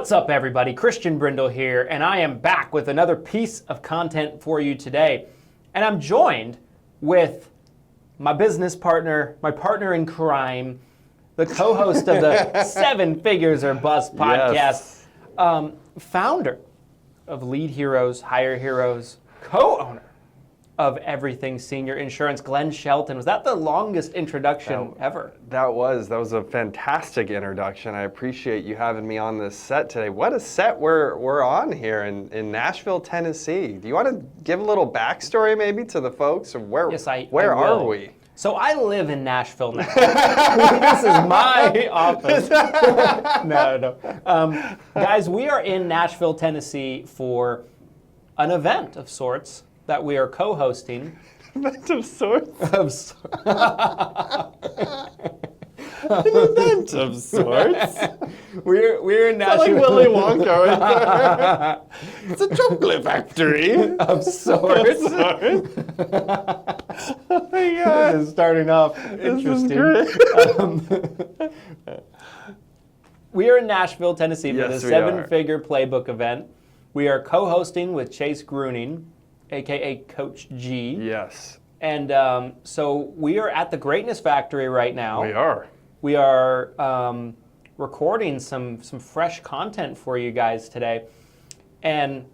What's up, everybody? Christian Brindle here, and I am back with another piece of content for you today. And I'm joined with my business partner, my partner in crime, the co-host of the 7 Figures or Bust podcast, founder of Lead Heroes, Hire Heroes, co-owner of Everything Senior Insurance, Glenn Shelton. Was that the longest introduction ever? That was a fantastic introduction. I appreciate you having me on this set today. What a set we're on here in Nashville, Tennessee. Do you want to give a little backstory maybe to the folks? Or where are we? So I live in Nashville now. This is my office. No. Guys, we are in Nashville, Tennessee for an event of sorts that we are co-hosting. Event of sorts? An event of sorts? We're in Nashville. It's like Willy Wonka right there. It's a chocolate factory. Of sorts. Oh my God. This is starting off interesting. We are in Nashville, Tennessee for the 7-Figure Playbook event. We are co-hosting with Chase Gruning, a.k.a. Coach G. Yes. And so we are at the Greatness Factory right now. We are. We are recording some fresh content for you guys today. And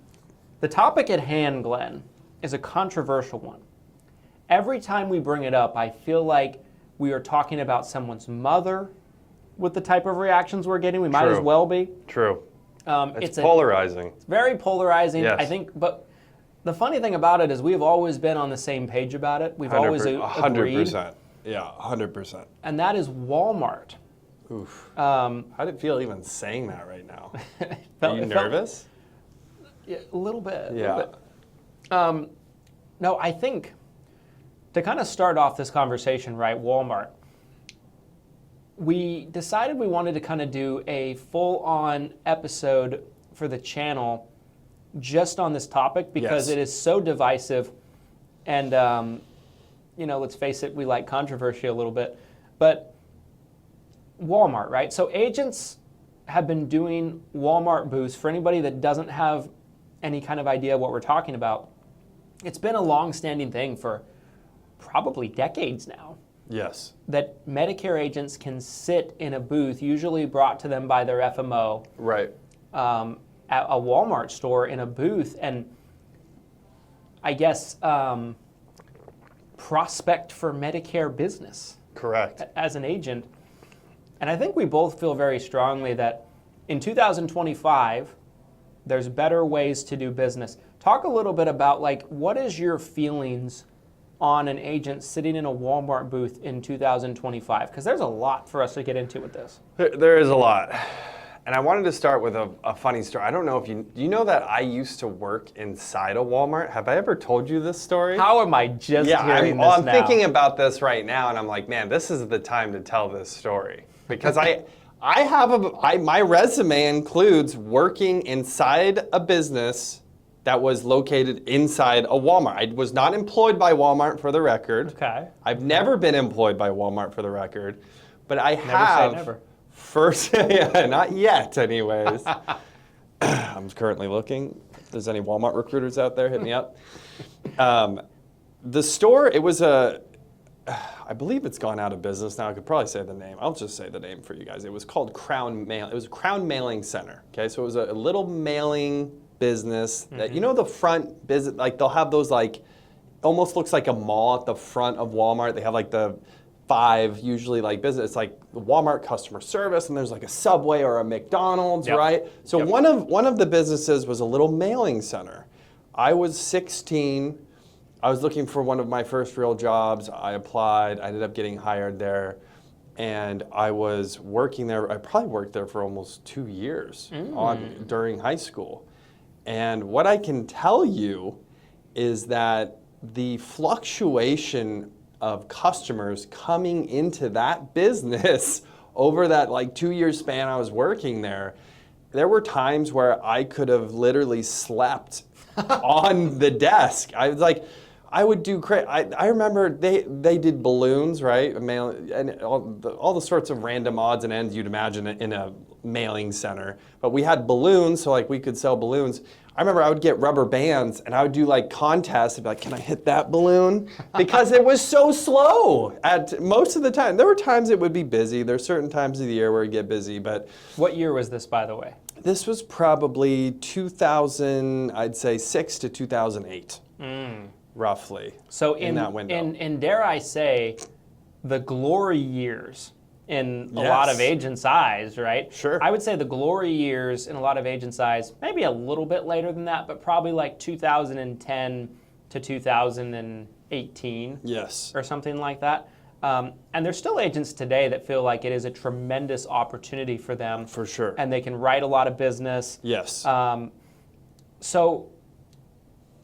the topic at hand, Glenn, is a controversial one. Every time we bring it up, I feel like we are talking about someone's mother with the type of reactions we're getting. We might as well be. True. It's polarizing. It's very polarizing, yes. I think, but the funny thing about it is we've always been on the same page about it. We've always agreed. 100%. Yeah, 100%. And that is Walmart. Oof. How'd it feel even saying that right now? Are you nervous? Yeah, a little bit. Yeah. A little bit. No, I think to kind of start off this conversation, right, Walmart, we decided we wanted to kind of do a full-on episode for the channel just on this topic because it is so divisive and, let's face it, we like controversy a little bit. But Walmart, right? So agents have been doing Walmart booths. For anybody that doesn't have any kind of idea what we're talking about, it's been a long-standing thing for probably decades now. Yes. That Medicare agents can sit in a booth, usually brought to them by their FMO. Right. At a Walmart store in a booth and I guess prospect for Medicare business. Correct. As an agent. And I think we both feel very strongly that in 2025, there's better ways to do business. Talk a little bit about what is your feelings on an agent sitting in a Walmart booth in 2025? Because there's a lot for us to get into with this. There is a lot. And I wanted to start with a funny story. I don't know if do you know that I used to work inside a Walmart? Have I ever told you this story? How am I just hearing this now? I'm thinking about this right now, and I'm like, man, this is the time to tell this story. Because my resume includes working inside a business that was located inside a Walmart. I was not employed by Walmart, for the record. Okay. I've never been employed by Walmart, for the record. But I Never have... say never. First, not yet anyways. I'm currently looking. If there's any Walmart recruiters out there, hit me up. The store, I believe it's gone out of business now. I could probably say the name. I'll just say the name for you guys. It was called Crown Mail. It was Crown Mailing Center. Okay, so it was a little mailing business that, the front business, they'll have those almost looks like a mall at the front of Walmart. They have the 5 usually business. It's like the Walmart customer service, and there's a Subway or a McDonald's, right? So one of the businesses was a little mailing center. I was 16. I was looking for one of my first real jobs. I applied. I ended up getting hired there, and I was working there. I probably worked there for almost 2 years during high school. And what I can tell you is that the fluctuation of customers coming into that business over that 2-year span I was working there were times where I could have literally slept on the desk. I was I would do I remember they did balloons, right? And all the sorts of random odds and ends you'd imagine in a mailing center. But we had balloons, so like we could sell balloons. I remember I would get rubber bands and I would do like contests and be like, can I hit that balloon? Because it was so slow at most of the time. There were times it would be busy. There's certain times of the year where it'd get busy, but. What year was this, by the way? This was probably 2000, I'd say 6 to 2008, roughly. So in that window. And dare I say, the glory years in a lot of agents' eyes, right? Sure. I would say the glory years in a lot of agents' eyes, maybe a little bit later than that, but probably like 2010 to 2018. Yes. Or something like that. And there's still agents today that feel like it is a tremendous opportunity for them. For sure. And they can write a lot of business. Yes. So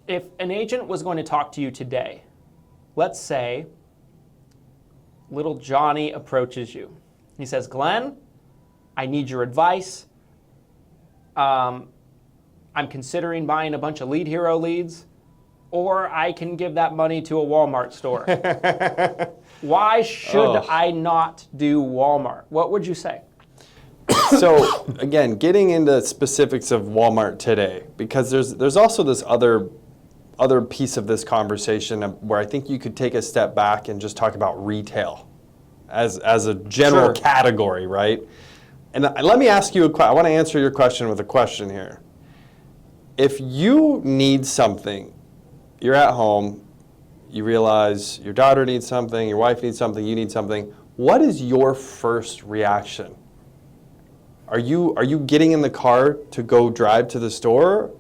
if an agent was going to talk to you today, let's say little Johnny approaches you. He says, Glenn, I need your advice. I'm considering buying a bunch of Lead Hero leads, or I can give that money to a Walmart store. Why should I not do Walmart? What would you say? So again, getting into specifics of Walmart today, because there's also this other piece of this conversation where I think you could take a step back and just talk about retail as a general category, right? And let me ask you I want to answer your question with a question here. If you need something, you're at home, you realize your daughter needs something, your wife needs something, you need something, what is your first reaction? Are you getting in the car to go drive to the store,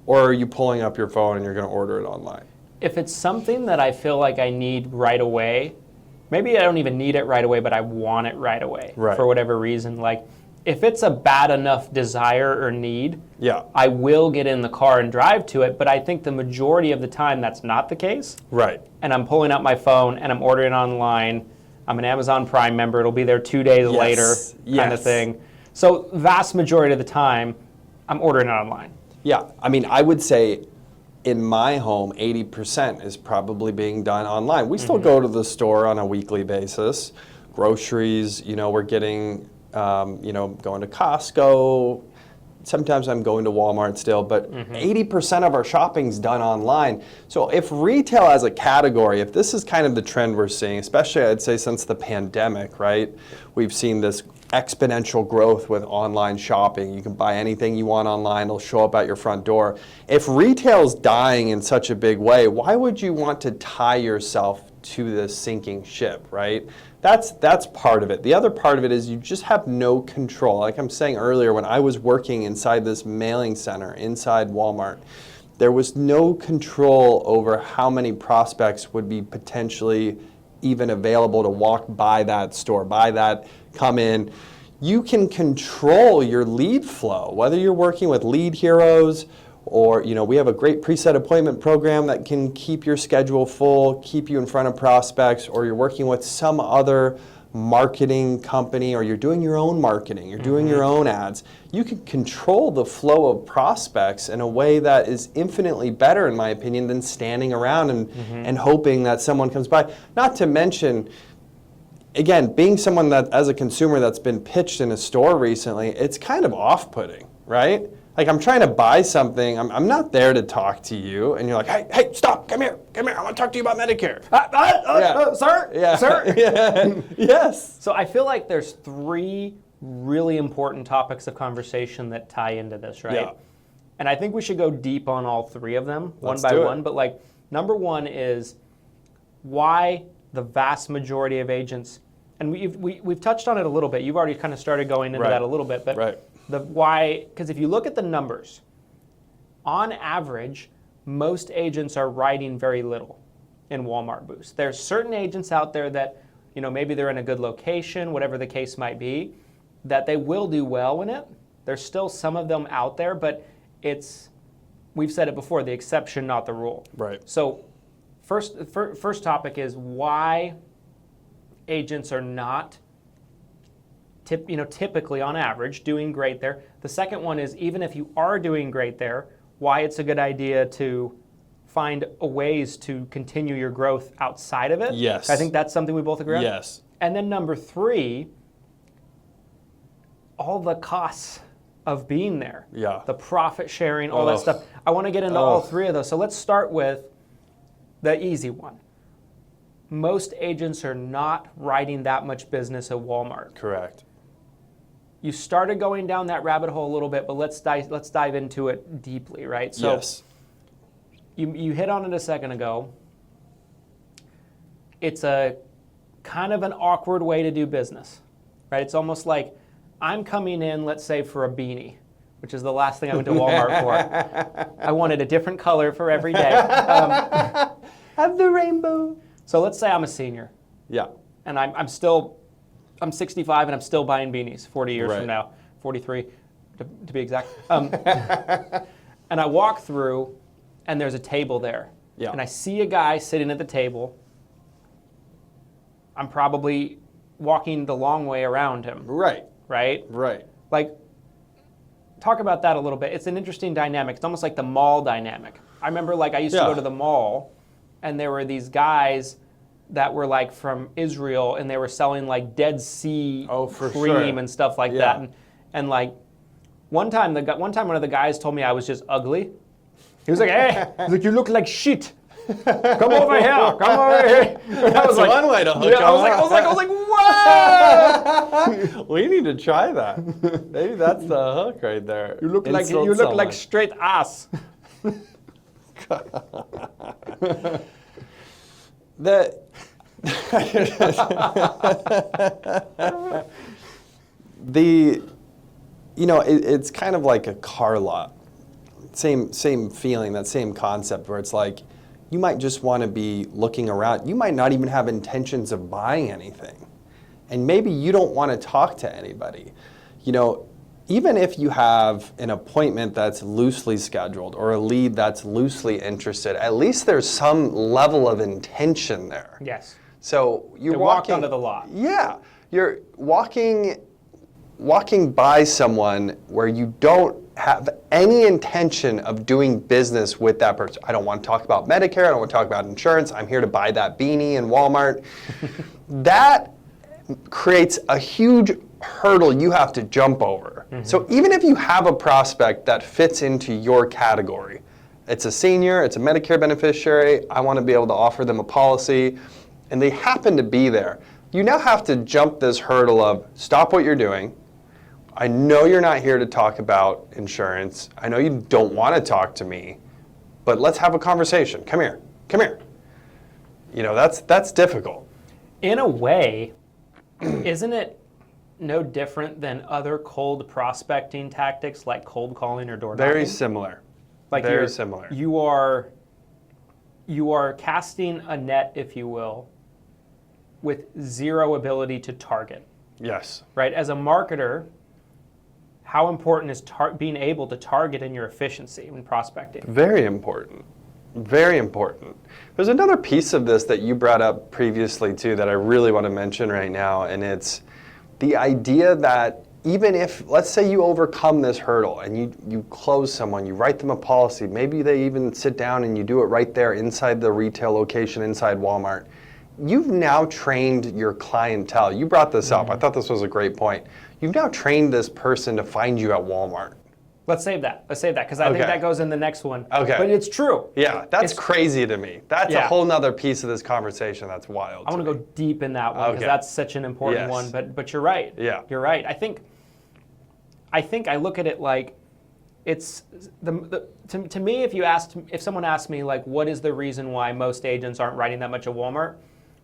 or are you pulling up your phone and you're going to order it online? If it's something that I feel like I need right away, maybe I don't even need it right away, but I want it right away for whatever reason. Like, if it's a bad enough desire or need, I will get in the car and drive to it, but I think the majority of the time that's not the case. Right. And I'm pulling up my phone and I'm ordering online. I'm an Amazon Prime member. It'll be there 2 days later kind of thing. So vast majority of the time, I'm ordering it online. Yeah. I mean, I would say in my home, 80% is probably being done online. We still go to the store on a weekly basis. Groceries, we're getting, going to Costco. Sometimes I'm going to Walmart still, but 80% of our shopping's done online. So if retail as a category, if this is kind of the trend we're seeing, especially I'd say since the pandemic, right? We've seen this exponential growth with online shopping. You can buy anything you want online, it'll show up at your front door. If retail's dying in such a big way, why would you want to tie yourself to this sinking ship, right? That's part of it. The other part of it is you just have no control. Like I'm saying earlier, when I was working inside this mailing center, inside Walmart, there was no control over how many prospects would be potentially even available to walk by that store, come in. You can control your lead flow, whether you're working with Lead Heroes or, we have a great preset appointment program that can keep your schedule full, keep you in front of prospects, or you're working with some other marketing company, or you're doing your own marketing, you're doing your own ads. You can control the flow of prospects in a way that is infinitely better, in my opinion, than standing around and hoping that someone comes by. Not to mention, again, being someone that, as a consumer that's been pitched in a store recently, it's kind of off-putting, right? Like I'm trying to buy something, I'm not there to talk to you, and you're like, hey, stop, come here, I want to talk to you about Medicare. Sir? Yeah. Sir? Yes. So I feel like there's 3 really important topics of conversation that tie into this, right? Yeah. And I think we should go deep on all 3 of them, one by one. But like, number 1 is why the vast majority of agents, and we've touched on it a little bit. You've already kind of started going into that a little bit, but the why, because if you look at the numbers, on average, most agents are writing very little in Walmart Boost. There's certain agents out there that, maybe they're in a good location, whatever the case might be, that they will do well in it. There's still some of them out there, but we've said it before, the exception, not the rule. Right. So first topic is why agents are not typically on average doing great there. The second one is, even if you are doing great there, why it's a good idea to find ways to continue your growth outside of it. Yes. I think that's something we both agree on. Yes. And then number 3, all the costs of being there. Yeah. The profit sharing, all that stuff. I want to get into all 3 of those. So let's start with the easy one. Most agents are not writing that much business at Walmart. Correct. You started going down that rabbit hole a little bit, but let's dive into it deeply, right? So Yes. you hit on it a second ago. It's a kind of an awkward way to do business, right? It's almost like I'm coming in, let's say, for a beanie, which is the last thing I went to Walmart for. I wanted a different color for every day. Have the rainbow. So let's say I'm a senior. Yeah. And I'm 65 and I'm still buying beanies 40 years from now, 43 to be exact. And I walk through and there's a table there. Yeah. And I see a guy sitting at the table. I'm probably walking the long way around him. Right. Right? Right. Like, talk about that a little bit. It's an interesting dynamic. It's almost like the mall dynamic. I remember I used to go to the mall and there were these guys that were from Israel and they were selling Dead Sea cream and stuff like that. And one time one of the guys told me I was just ugly. He was like, "Hey," you look like shit. Come over here. Come over here. And I was one way to hook I was like, what? We need to try that. Maybe that's the hook right there. You look like straight ass. It's kind of like a car lot. Same feeling, that same concept where it's like you might just want to be looking around. You might not even have intentions of buying anything. And maybe you don't want to talk to anybody. Even if you have an appointment that's loosely scheduled or a lead that's loosely interested, at least there's some level of intention there. Yes. So you're walking onto the lot. Yeah. You're walking by someone where you don't have any intention of doing business with that person. I don't want to talk about Medicare. I don't want to talk about insurance. I'm here to buy that beanie in Walmart. That creates a huge hurdle you have to jump over. Mm-hmm. So even if you have a prospect that fits into your category, it's a senior, it's a Medicare beneficiary, I want to be able to offer them a policy, and they happen to be there, you now have to jump this hurdle of stop what you're doing. I know you're not here to talk about insurance. I know you don't want to talk to me, but let's have a conversation. Come here. That's difficult. In a way, isn't it no different than other cold prospecting tactics like cold calling or door knocking? Very similar. Very similar. You are casting a net, if you will, with zero ability to target. Yes. Right? As a marketer, how important is being able to target in your efficiency when prospecting? Very important. Very important. There's another piece of this that you brought up previously too that I really want to mention right now, and it's the idea that even if, let's say you overcome this hurdle and you close someone, you write them a policy, maybe they even sit down and you do it right there inside the retail location, inside Walmart. You've now trained your clientele. You brought this up. I thought this was a great point. You've now trained this person to find you at Walmart. Let's save that because I think that goes in the next one. Okay. But it's true. Yeah, it's crazy to me. That's a whole nother piece of this conversation that's wild. I want to go deep in that one because that's such an important one. But you're right. Yeah. You're right. I think I look at it like it's to me if someone asked me what is the reason why most agents aren't writing that much at Walmart,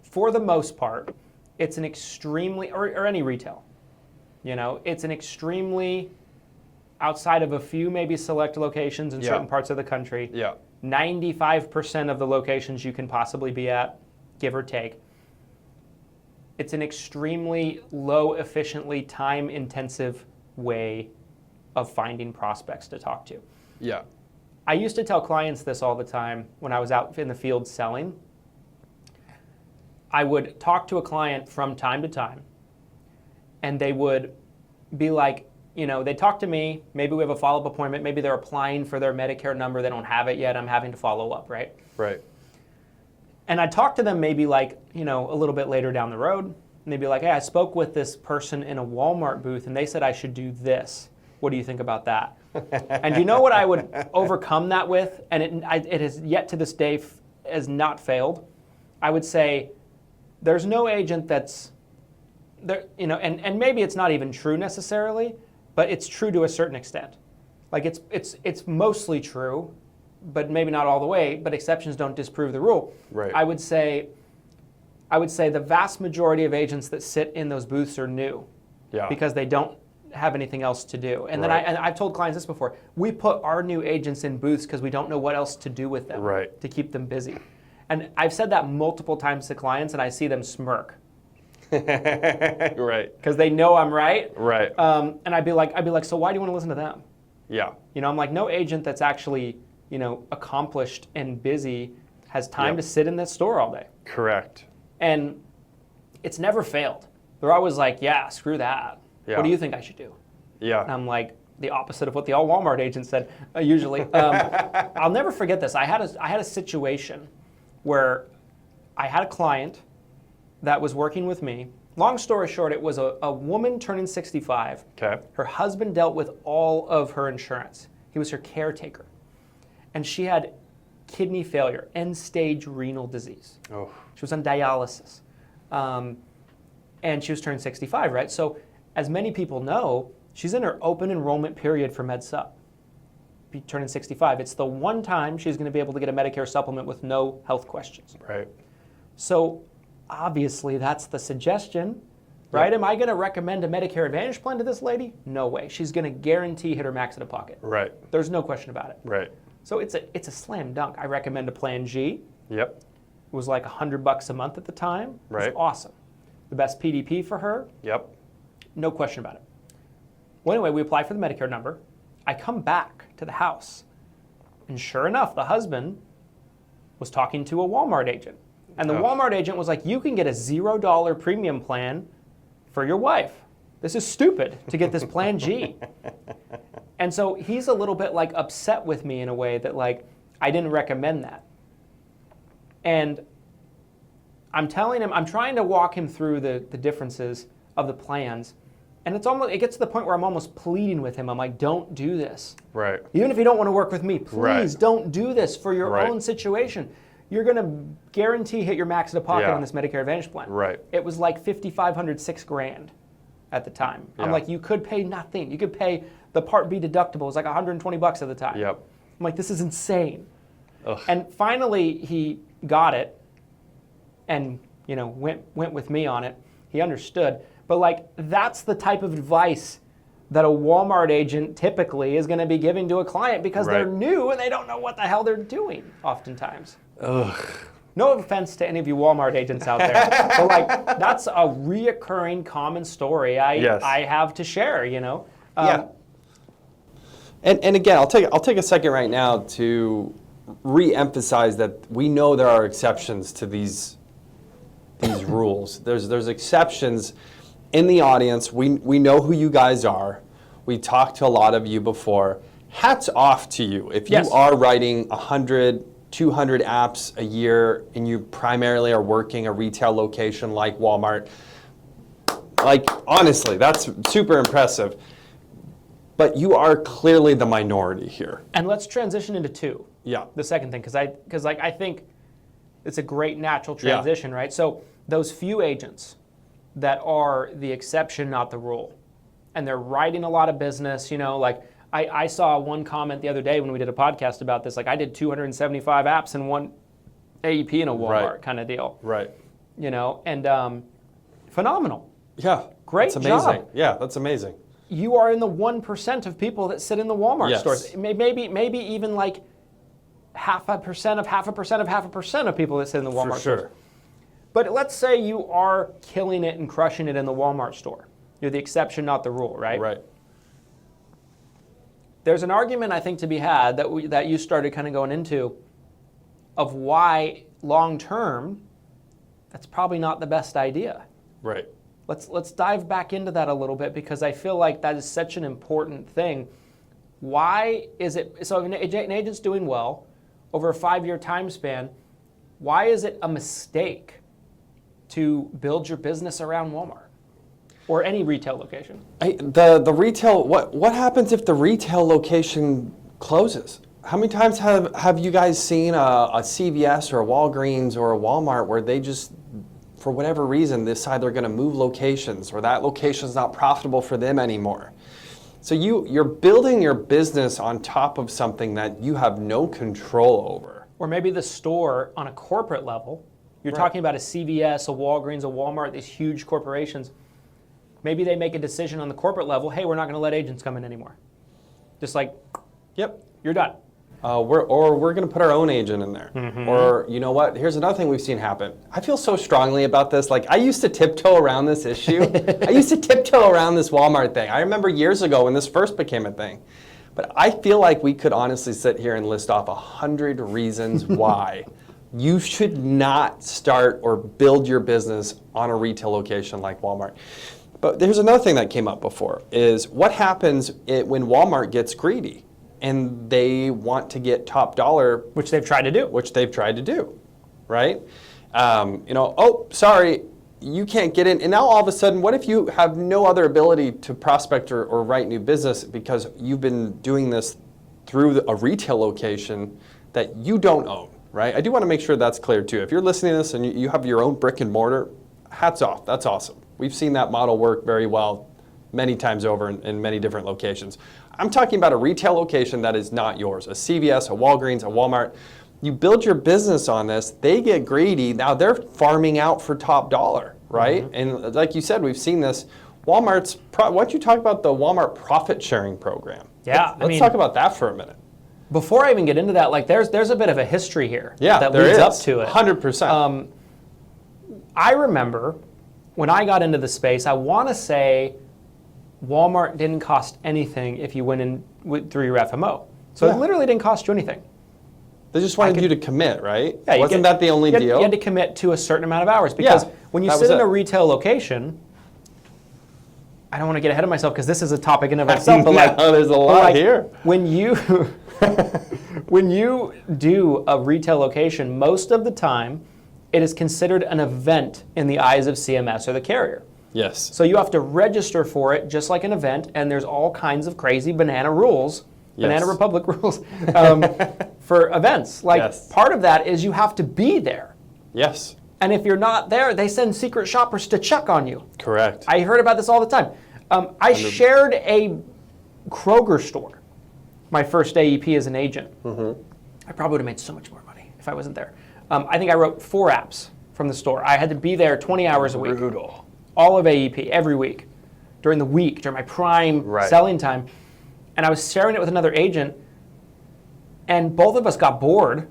for the most part, it's an extremely or any retail. It's an extremely, outside of a few maybe select locations in certain parts of the country, 95% of the locations you can possibly be at, give or take, it's an extremely low, efficiently time-intensive way of finding prospects to talk to. Yeah. I used to tell clients this all the time when I was out in the field selling. I would talk to a client from time to time, and they would be like, they talk to me, maybe we have a follow-up appointment, maybe they're applying for their Medicare number, they don't have it yet, I'm having to follow up, right? Right. And I talk to them maybe like, a little bit later down the road, and they'd be like, hey, I spoke with this person in a Walmart booth, and they said I should do this. What do you think about that? And you know what I would overcome that with? And it has yet to this day has not failed. I would say there's no agent that's there, and maybe it's not even true necessarily, but it's true to a certain extent. Like it's mostly true, but maybe not all the way, but exceptions don't disprove the rule. Right. I would say the vast majority of agents that sit in those booths are new. Yeah. Because they don't have anything else to do. And Right. then I've told clients this before. We put our new agents in booths because we don't know what else to do with them Right. to keep them busy. And I've said that multiple times to clients, and I see them smirk. Right. Because they know I'm right. Right. And I'd be like, so why do you want to listen to them? Yeah. I'm like, no agent that's actually, accomplished and busy has time to sit in this store all day. Correct. And it's never failed. They're always like, yeah, screw that. Yeah. What do you think I should do? Yeah. And I'm like, the opposite of what the all Walmart agent said, usually. I'll never forget this. I had a situation where I had a client that was working with me. Long story short, it was a woman turning 65. Okay. Her husband dealt with all of her insurance. He was her caretaker. And she had kidney failure, end-stage renal disease. Oh. She was on dialysis. And she was turning 65, right? So as many people know, she's in her open enrollment period for MedSup, turning 65. It's the one time she's going to be able to get a Medicare supplement with no health questions. Right. So obviously that's the suggestion, right? Yep. Am I going to recommend a Medicare Advantage plan to this lady? No way. She's going to guarantee hit her max out of pocket. Right. There's no question about it. Right. So it's a slam dunk. I recommend a Plan G. Yep. It was like $100 a month at the time. It was Right. awesome. The best PDP for her. Yep. No question about it. Well, anyway, we apply for the Medicare number. I come back to the house, and sure enough, the husband was talking to a Walmart agent. And the Walmart agent was like, you can get a $0 premium plan for your wife. This is stupid to get this Plan G. And so he's a little bit like upset with me in a way that like, I didn't recommend that. And I'm telling him, I'm trying to walk him through the differences of the plans. And it gets to the point where I'm almost pleading with him. I'm like, don't do this. Right. Even if you don't want to work with me, please Right. don't do this for your Right. own situation. You're going to guarantee hit your max out of pocket Yeah. on this Medicare Advantage plan. Right. It was like $5,500, $6,000 at the time. I'm Yeah. like, you could pay nothing. You could pay the Part B deductible. It was like $120 at the time. Yep. I'm like, this is insane. Ugh. And finally, he got it and went with me on it. He understood. But like, that's the type of advice that a Walmart agent typically is going to be giving to a client because they're Right. new and they don't know what the hell they're doing oftentimes. Ugh. No offense to any of you Walmart agents out there, but like, that's a reoccurring common story I have to share, Yeah. And again, I'll take a second right now to re-emphasize that we know there are exceptions to these rules. There's exceptions in the audience. We know who you guys are. We talked to a lot of you before. Hats off to you. If you Yes. are writing 100, 200 apps a year and you primarily are working a retail location like Walmart, like honestly, that's super impressive. But you are clearly the minority here. And let's transition into two. Yeah. The second thing, because I think it's a great natural transition, right? So those few agents that are the exception, not the rule, and they're writing a lot of business, like I saw one comment the other day when we did a podcast about this, like I did 275 apps in one AEP in a Walmart kind of deal. Right. And phenomenal. Yeah. Great That's amazing. job. Yeah, that's amazing. You are in the 1% of people that sit in the Walmart Yes. stores. Maybe even like 0.5% of 0.5% of 0.5% of people that sit in the Walmart For sure. stores. But let's say you are killing it and crushing it in the Walmart store. You're the exception, not the rule, right? Right. There's an argument I think to be had that you started kind of going into of why long term that's probably not the best idea. Right. Let's dive back into that a little bit, because I feel like that is such an important thing. Why is it, so if an agent's doing well over a 5-year time span, why is it a mistake to build your business around Walmart or any retail location? The retail, what happens if the retail location closes? How many times have you guys seen a CVS or a Walgreens or a Walmart where they just, for whatever reason, decide they're going to move locations, or that location's not profitable for them anymore? So you're building your business on top of something that you have no control over. Or maybe the store on a corporate level. You're talking about a CVS, a Walgreens, a Walmart, these huge corporations. Maybe they make a decision on the corporate level, hey, we're not going to let agents come in anymore. Just like, yep, you're done. We're going to put our own agent in there. Mm-hmm. Or, you know what, here's another thing we've seen happen. I feel so strongly about this. Like, I used to tiptoe around this issue. I used to tiptoe around this Walmart thing. I remember years ago when this first became a thing. But I feel like we could honestly sit here and list off 100 reasons why you should not start or build your business on a retail location like Walmart. But there's another thing that came up before, is what happens when Walmart gets greedy and they want to get top dollar. Which they've tried to do. Right? Oh, sorry, you can't get in. And now all of a sudden, what if you have no other ability to prospect or write new business because you've been doing this through a retail location that you don't own, right? I do want to make sure that's clear too. If you're listening to this and you have your own brick and mortar, hats off, that's awesome. We've seen that model work very well many times over in many different locations. I'm talking about a retail location that is not yours, a CVS, a Walgreens, a Walmart. You build your business on this, they get greedy, now they're farming out for top dollar, right? Mm-hmm. And like you said, we've seen this. Walmart's, why don't you talk about the Walmart profit sharing program? Yeah. Let's talk about that for a minute. Before I even get into that, like there's a bit of a history here that there leads is. Up to it. 100%. I remember when I got into the space, I want to say Walmart didn't cost anything if you went in through your FMO. So it literally didn't cost you anything. They just wanted you to commit, right? Yeah, Wasn't that the only deal? You had to commit to a certain amount of hours, because when you sit in a retail location, I don't want to get ahead of myself because this is a topic in of itself, but there's a lot here. When you when you do a retail location, most of the time it is considered an event in the eyes of CMS or the carrier. Yes. So you have to register for it just like an event, and there's all kinds of crazy banana rules, Banana Republic rules, for events. Part of that is you have to be there. Yes. And if you're not there, they send secret shoppers to check on you. Correct. I heard about this all the time. I shared a Kroger store, my first AEP as an agent. Mm-hmm. I probably would have made so much more money if I wasn't there. I think I wrote 4 apps from the store. I had to be there 20 hours a week. Brutal. All of AEP, every week, during the week, during my prime selling time. And I was sharing it with another agent, and both of us got bored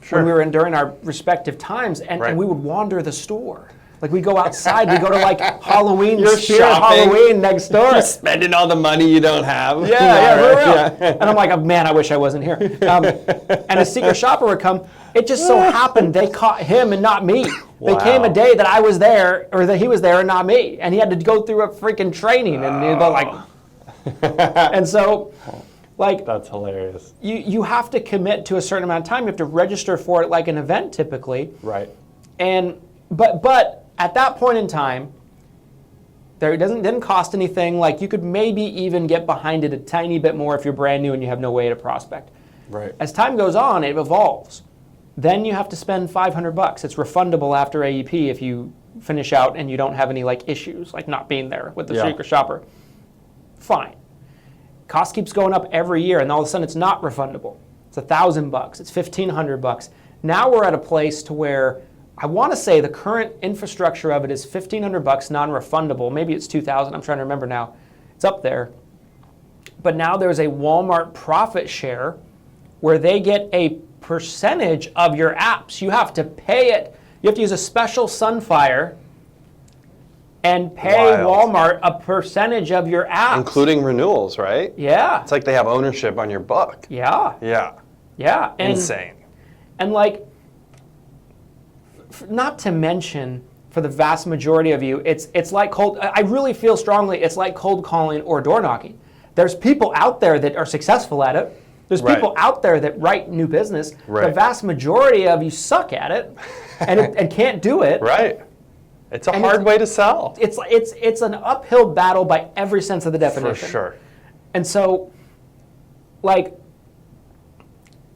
when we were during our respective times, and we would wander the store. Like, we go outside, we go to like Halloween, Halloween next door. You're spending all the money you don't have. Yeah. And I'm like, oh, man, I wish I wasn't here. And a secret shopper would come. It just so happened they caught him and not me. They came a day that I was there, or that he was there and not me. And he had to go through a freaking training. And he'd go like, and so, like, that's hilarious. You have to commit to a certain amount of time. You have to register for it like an event typically. Right. And but at that point in time, it didn't cost anything. Like, you could maybe even get behind it a tiny bit more if you're brand new and you have no way to prospect. Right. As time goes on, it evolves. Then you have to spend $500. It's refundable after AEP if you finish out and you don't have any like issues, like not being there with the secret shopper. Fine. Cost keeps going up every year, and all of a sudden it's not refundable. It's $1,000. It's $1,500. Now we're at a place to where I want to say the current infrastructure of it is $1,500 non-refundable. Maybe it's $2,000. I'm trying to remember now. It's up there. But now there's a Walmart profit share where they get a percentage of your apps. You have to pay it. You have to use a special Sunfire and pay Walmart a percentage of your apps. Including renewals, right? Yeah. It's like they have ownership on your book. Yeah. Yeah. And, insane. And like, not to mention for the vast majority of you, it's like I really feel strongly it's like cold calling or door knocking. There's people out there that are successful at it. There's people out there that write new business. Right. The vast majority of you suck at it and can't do it. Right. It's a hard way to sell. It's an uphill battle by every sense of the definition. For sure. And so, like,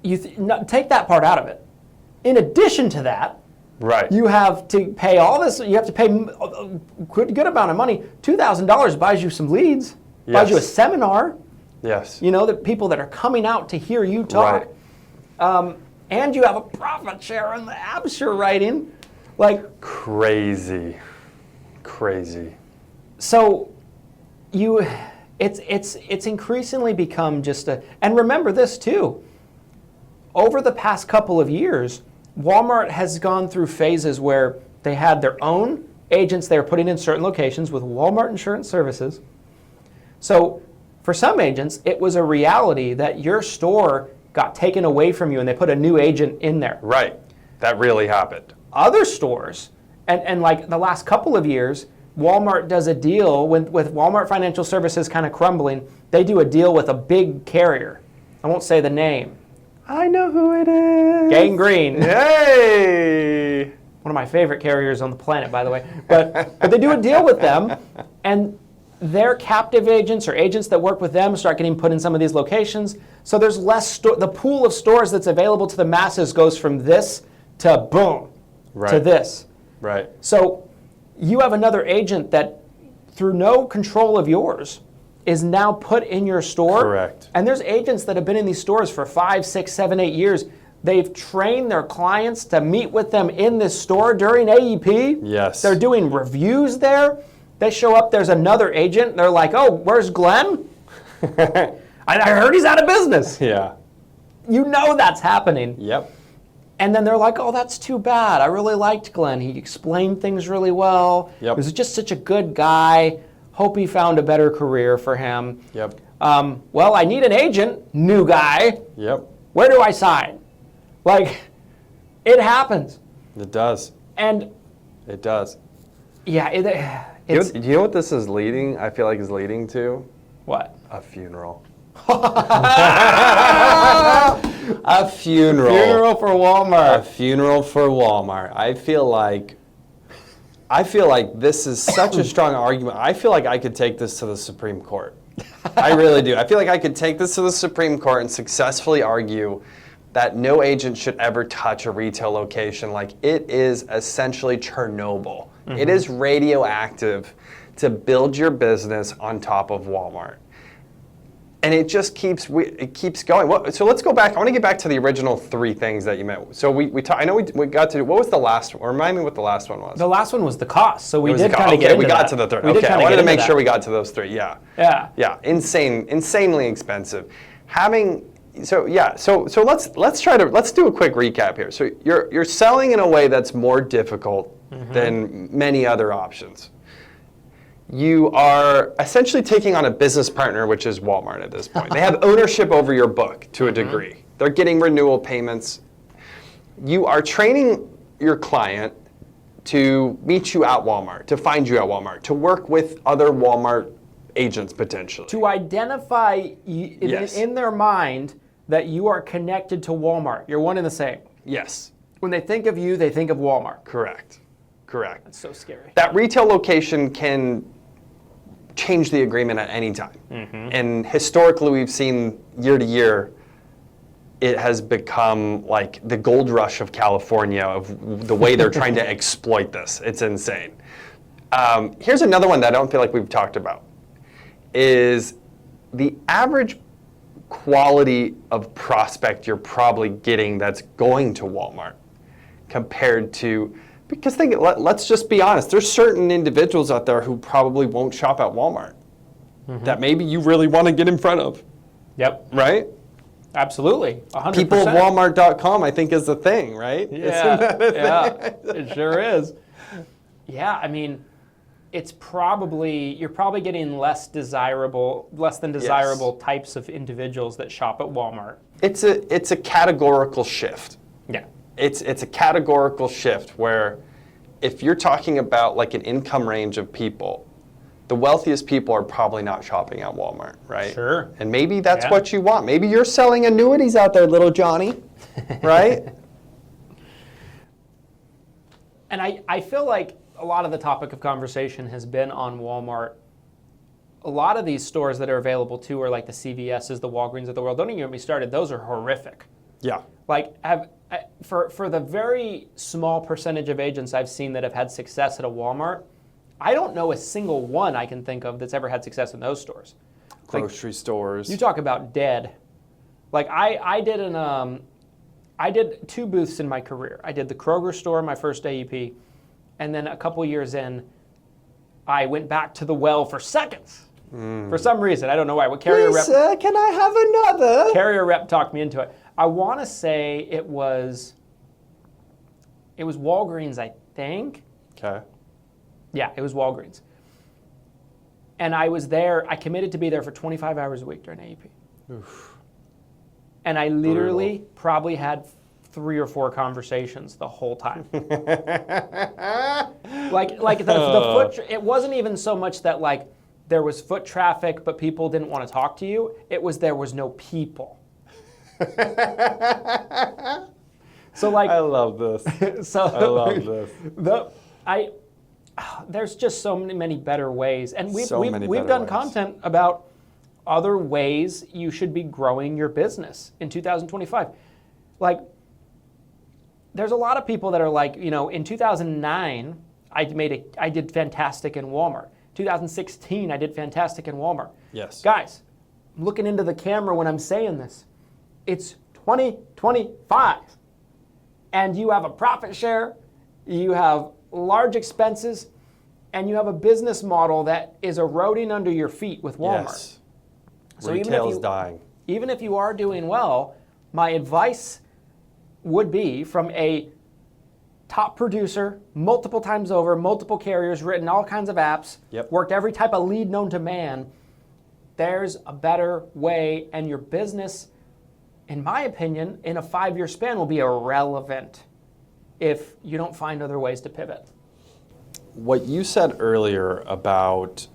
take that part out of it. In addition to that, right, you have to pay all this. You have to pay a good amount of money. $2,000 buys you some leads, buys you a seminar. Yes. You know, the people that are coming out to hear you talk. Right. And you have a profit share on the abs you're writing. Like crazy. So it's increasingly become just and remember this too. Over the past couple of years, Walmart has gone through phases where they had their own agents they were putting in certain locations with Walmart Insurance Services. So for some agents, it was a reality that your store got taken away from you and they put a new agent in there. Right. That really happened. Other stores, and like the last couple of years, Walmart does a deal with Walmart Financial Services kind of crumbling. They do a deal with a big carrier. I won't say the name. I know who it is. Gang Green. Yay! One of my favorite carriers on the planet, by the way. But they do a deal with them, and their captive agents or agents that work with them start getting put in some of these locations. So there's less the pool of stores that's available to the masses goes from this to boom, to this. Right. So you have another agent that, through no control of yours, is now put in your store. Correct. And there's agents that have been in these stores for 5, 6, 7, 8 years. They've trained their clients to meet with them in this store during AEP. Yes. They're doing reviews there. They show up, there's another agent. They're like, oh, where's Glenn? I heard he's out of business. Yeah. You know that's happening. Yep. And then they're like, oh, that's too bad. I really liked Glenn. He explained things really well. Yep. He was just such a good guy. Hope he found a better career for him. Yep. Well, I need an agent, new guy. Yep. Where do I sign? Like, it happens. It does. And it does. Yeah, do you know what this is leading? I feel like is leading to what? A funeral. A funeral. Funeral for Walmart. A funeral for Walmart. I feel like this is such a strong argument. I feel like I could take this to the Supreme Court. I really do. I feel like I could take this to the Supreme Court and successfully argue that no agent should ever touch a retail location. Like, it is essentially Chernobyl. Mm-hmm. It is radioactive to build your business on top of Walmart. And it just keeps going. So let's go back. I want to get back to the original three things that you meant. So we got to, what was the last one? Remind me what the last one was. The last one was the cost. So we did kind of get into we got that. to the third. Okay, I wanted to make sure we got to those three. Yeah. Yeah. Yeah. Insanely expensive. So let's do a quick recap here. So you're selling in a way that's more difficult than many other options. You are essentially taking on a business partner, which is Walmart at this point. They have ownership over your book to a degree. They're getting renewal payments. You are training your client to meet you at Walmart, to find you at Walmart, to work with other Walmart agents potentially. To identify in their mind that you are connected to Walmart. You're one and the same. Yes. When they think of you, they think of Walmart. Correct. That's so scary. That retail location can change the agreement at any time. And historically, we've seen year to year, it has become like the gold rush of California of the way they're trying to exploit this. It's insane. Here's another one that I don't feel like we've talked about, is the average quality of prospect you're probably getting that's going to Walmart compared to, because let's just be honest, there's certain individuals out there who probably won't shop at Walmart that maybe you really want to get in front of. Yep. Right? Absolutely. 100%. Peoplewalmart.com, I think, is the thing, right? Yeah. Isn't that a thing? It sure is. Yeah, I mean, you're probably getting less than desirable types of individuals that shop at Walmart. It's a categorical shift. Yeah. It's a categorical shift where if you're talking about like an income range of people, the wealthiest people are probably not shopping at Walmart, right? Sure. And maybe that's what you want. Maybe you're selling annuities out there, little Johnny, right? And I feel like a lot of the topic of conversation has been on Walmart. A lot of these stores that are available too are like the CVS's, the Walgreens of the world. Don't even get me started. Those are horrific. Yeah. Like for the very small percentage of agents I've seen that have had success at a Walmart, I don't know a single one I can think of that's ever had success in those stores. Grocery stores. You talk about dead. Like I did 2 booths in my career. I did the Kroger store, my first AEP, and then a couple years in, I went back to the well for seconds. For some reason, I don't know why. What carrier Please, rep? can I have another? Carrier rep talked me into it. I want to say it was Walgreens, I think. Okay. Yeah, it was Walgreens. And I was there. I committed to be there for 25 hours a week during AEP. Oof. And I literally probably had 3 or 4 conversations the whole time. like the foot. It wasn't even so much that like there was foot traffic, but people didn't want to talk to you. It was there was no people. So like I love this. So I love this. There's just so many better ways, and we've better done ways. content about other ways you should be growing your business in 2025. Like, there's a lot of people that are like, in 2009, I did fantastic in Walmart. 2016, I did fantastic in Walmart. Yes. Guys, I'm looking into the camera when I'm saying this. It's 2025, and you have a profit share, you have large expenses, and you have a business model that is eroding under your feet with Walmart. Yes. So Retail's dying. Even if you are doing well, my advice would be from a top producer, multiple times over, multiple carriers, written all kinds of apps, worked every type of lead known to man. There's a better way, and your business, in my opinion, in a 5-year span will be irrelevant if you don't find other ways to pivot. What you said earlier about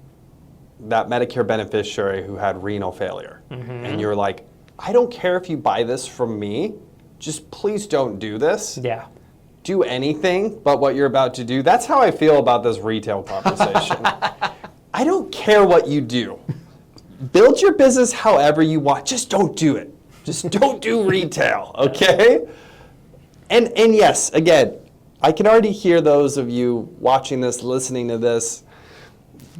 that Medicare beneficiary who had renal failure, and you're like, I don't care if you buy this from me, just please don't do this. Yeah. Do anything but what you're about to do. That's how I feel about this retail conversation. I don't care what you do. Build your business however you want. Just don't do it. Just don't do retail, okay? And yes, again, I can already hear those of you watching this, listening to this,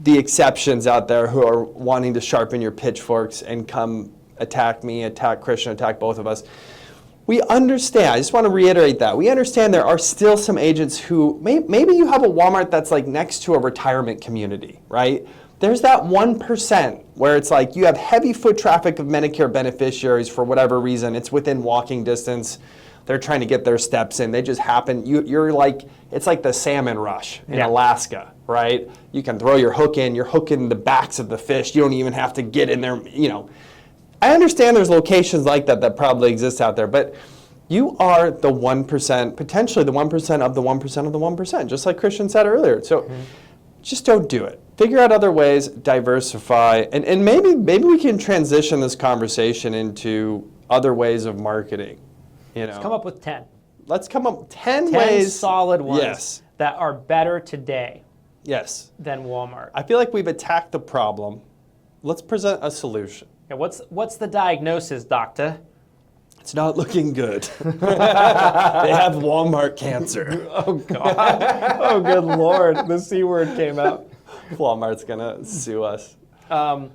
the exceptions out there who are wanting to sharpen your pitchforks and come attack me, attack Christian, attack both of us. We understand, I just want to reiterate that. We understand there are still some agents who, maybe you have a Walmart that's like next to a retirement community, right? There's that 1% where it's like you have heavy foot traffic of Medicare beneficiaries for whatever reason. It's within walking distance. They're trying to get their steps in. They just happen. You're like, it's like the salmon rush in Alaska, right? You can throw your hook in. You're hooking the backs of the fish. You don't even have to get in there, I understand there's locations like that probably exist out there, but you are the 1%, potentially the 1% of the 1% of the 1%, just like Christian said earlier. So just don't do it. Figure out other ways, diversify, and maybe we can transition this conversation into other ways of marketing. Let's come up with 10. Let's come up with 10 ways. Solid ones that are better today than Walmart. I feel like we've attacked the problem. Let's present a solution. Yeah, what's the diagnosis, doctor? It's not looking good. They have Walmart cancer. Oh, God. Oh, good Lord. The C word came out. Walmart's going to sue us. I'll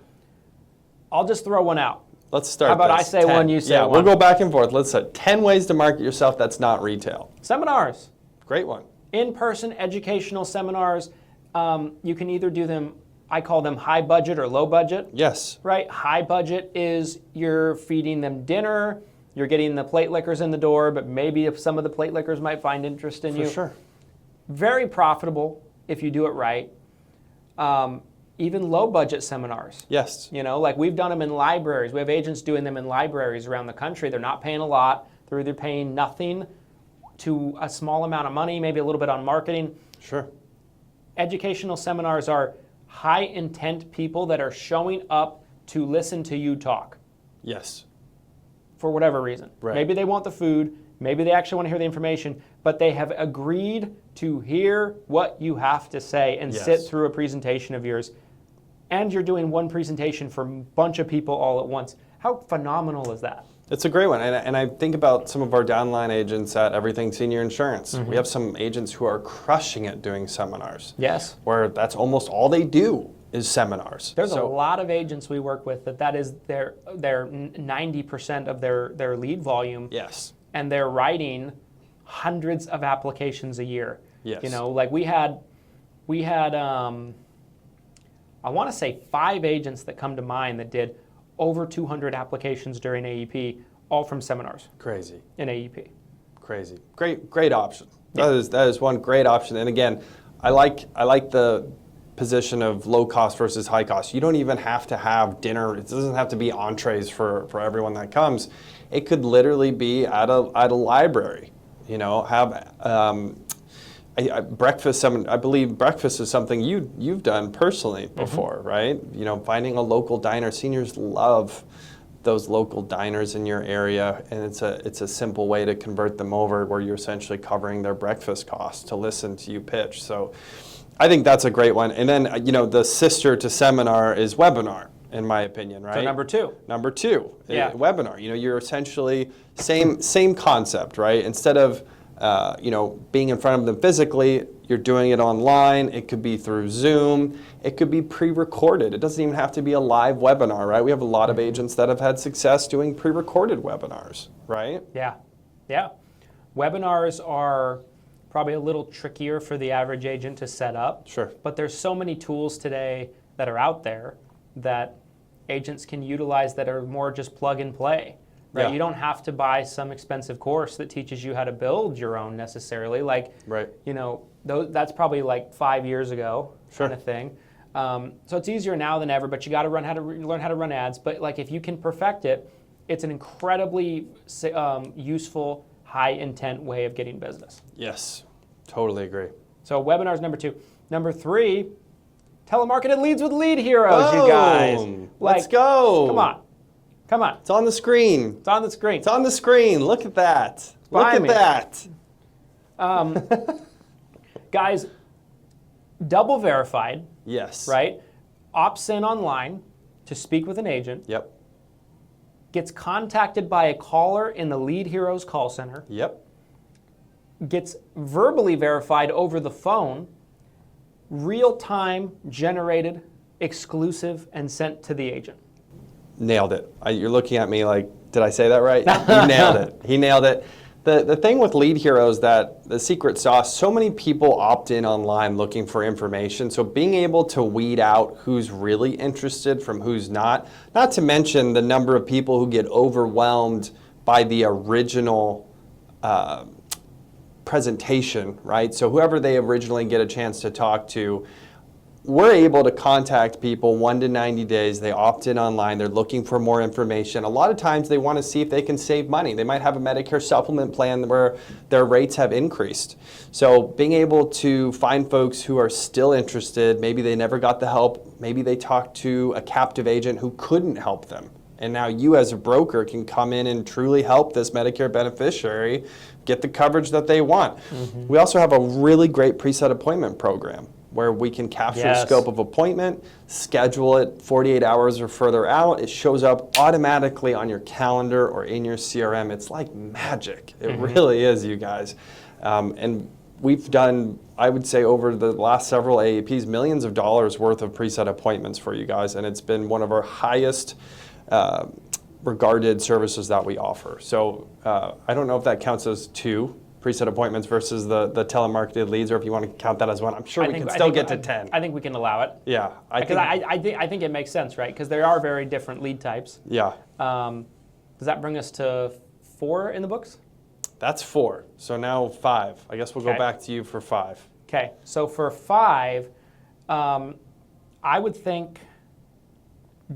just throw one out. Let's start. How about this. I say 10. One, you say one? Yeah, we'll go back and forth. Let's say 10 ways to market yourself that's not retail. Seminars. Great one. In-person educational seminars. You can either do them, I call them high budget or low budget. Yes. Right? High budget is you're feeding them dinner, you're getting the plate lickers in the door, but maybe if some of the plate lickers might find interest in you. For sure. Very profitable if you do it right. Even low budget seminars. Yes. Like we've done them in libraries. We have agents doing them in libraries around the country. They're not paying a lot. They're either paying nothing to a small amount of money, maybe a little bit on marketing. Sure. Educational seminars are high intent people that are showing up to listen to you talk. Yes. For whatever reason. Right. Maybe they want the food, maybe they actually want to hear the information, but they have agreed to hear what you have to say and sit through a presentation of yours. And you're doing one presentation for a bunch of people all at once. How phenomenal is that? It's a great one. And I think about some of our downline agents at Everything Senior Insurance. We have some agents who are crushing it doing seminars. Yes. Where that's almost all they do is seminars. There's a lot of agents we work with that is their 90% of their lead volume. Yes. And they're writing hundreds of applications a year. Yes. You know, like we had I want to say 5 agents that come to mind that did over 200 applications during AEP, all from seminars. Crazy. In AEP. Crazy. Great option. Yeah. That is one great option. And again, I like the position of low cost versus high cost. You don't even have to have dinner. It doesn't have to be entrees for everyone that comes. It could literally be at a library. You know, have breakfast. I believe breakfast is something you've done personally before, right? You know, finding a local diner. Seniors love those local diners in your area, and it's a simple way to convert them over, where you're essentially covering their breakfast costs to listen to you pitch. So, I think that's a great one. And then, you know, the sister to seminar is webinar, in my opinion, right? So number 2. Number 2, yeah. Webinar. You know, you're essentially same concept, right? Instead of you know, being in front of them physically, you're doing it online. It could be through Zoom. It could be pre-recorded. It doesn't even have to be a live webinar, right? We have a lot of agents that have had success doing pre-recorded webinars, right? Yeah, yeah. Webinars are probably a little trickier for the average agent to set up. Sure. But there's so many tools today that are out there that agents can utilize that are more just plug and play. Right? Yeah. You don't have to buy some expensive course that teaches you how to build your own necessarily. Like, right. You know, that's probably like 5 years ago kind of thing. So it's easier now than ever, but you got to learn how to run ads. But like, if you can perfect it, it's an incredibly useful, high intent way of getting business. Yes, totally agree. So webinars number 2. Number 3, telemarketed leads with lead heroes, you guys. Like, let's go. Come on. It's on the screen. It's on the screen. It's on the screen. Look at that. Look at that. Guys, double verified. Yes. Right? Opts in online to speak with an agent. Yep. Gets contacted by a caller in the Lead Heroes call center. Yep. Gets verbally verified over the phone. Real-time generated, exclusive, and sent to the agent. Nailed it. You're looking at me like, did I say that right? He nailed it. He nailed it. The thing with Lead Heroes, that the secret sauce, so many people opt in online looking for information. So being able to weed out who's really interested from who's not to mention the number of people who get overwhelmed by the original presentation, right? So whoever they originally get a chance to talk to, we're able to contact people 1 to 90 days. They opt in online. They're looking for more information. A lot of times they want to see if they can save money. They might have a Medicare supplement plan where their rates have increased. So being able to find folks who are still interested, maybe they never got the help, maybe they talked to a captive agent who couldn't help them. And now you as a broker can come in and truly help this Medicare beneficiary get the coverage that they want. Mm-hmm. We also have a really great preset appointment program where we can capture the scope of appointment, schedule it 48 hours or further out. It shows up automatically on your calendar or in your CRM. It's like magic. It really is, you guys. And we've done, I would say, over the last several AEPs, millions of dollars worth of preset appointments for you guys, and it's been one of our highest regarded services that we offer. So I don't know if that counts as 2 preset appointments versus the telemarketed leads, or if you want to count that as 1. I'm sure we can still get to 10. I think we can allow it. Yeah. I think it makes sense, right? Because there are very different lead types. Yeah. Does that bring us to 4 in the books? That's 4. So now 5. I guess we'll go back to you for 5. Okay. So for 5, I would think